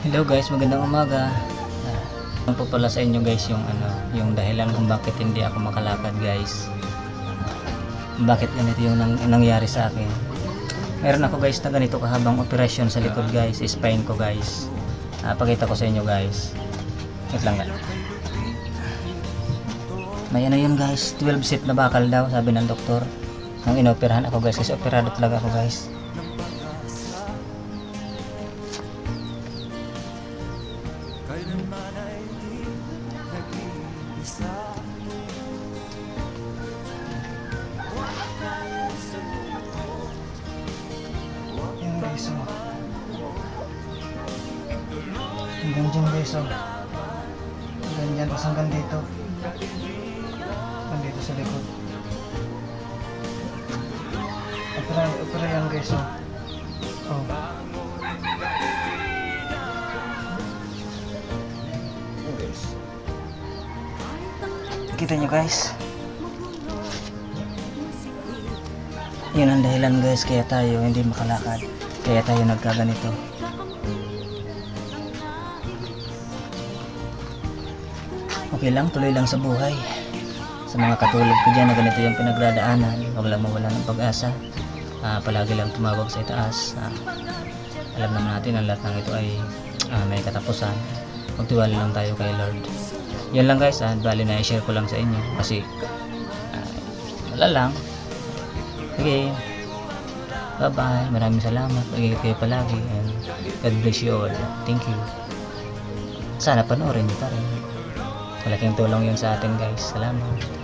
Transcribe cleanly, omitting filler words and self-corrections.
Hello guys, magandang umaga. Ano po pala sa inyo guys yung dahilan kung bakit hindi ako makalakad guys. Bakit ganito yung nangyari sa akin. Meron ako guys na ganito kahabang operasyon sa likod guys, spine ko guys. Pakita ko sa inyo guys. Wait lang nga. May ano yun guys, 12 set na bakal daw sabi ng doktor. Nang inoperahan ako guys, kasi operado talaga ako guys. Yan guys, oh. Hanggang dyan guys, oh. Hanggang dyan, tapos hanggang dito. Hanggang dito sa likod. Opera yan guys, oh. Oh. Guys. Kita nyo guys. Yun ang dahilan guys kaya tayo hindi makalakad, kaya tayo nagkaganito. Okay lang, tuloy lang sa buhay. Sa mga katulad ko dyan na ganito yung pinagdadaanan, huwag lang mawala ng pag-asa. Palagi lang tumawag sa itaas. Alam naman natin ang lahat ng ito ay may katapusan. Magtiwala lang tayo kay Lord. Yan lang guys, bali na i-share ko lang sa inyo kasi wala lang. Okay, bye bye, maraming salamat, mag-ingat kayo palagi and God bless you all. Thank you. Sana panoorin niyo pa rin, malaking tulong yun sa atin guys. Salamat.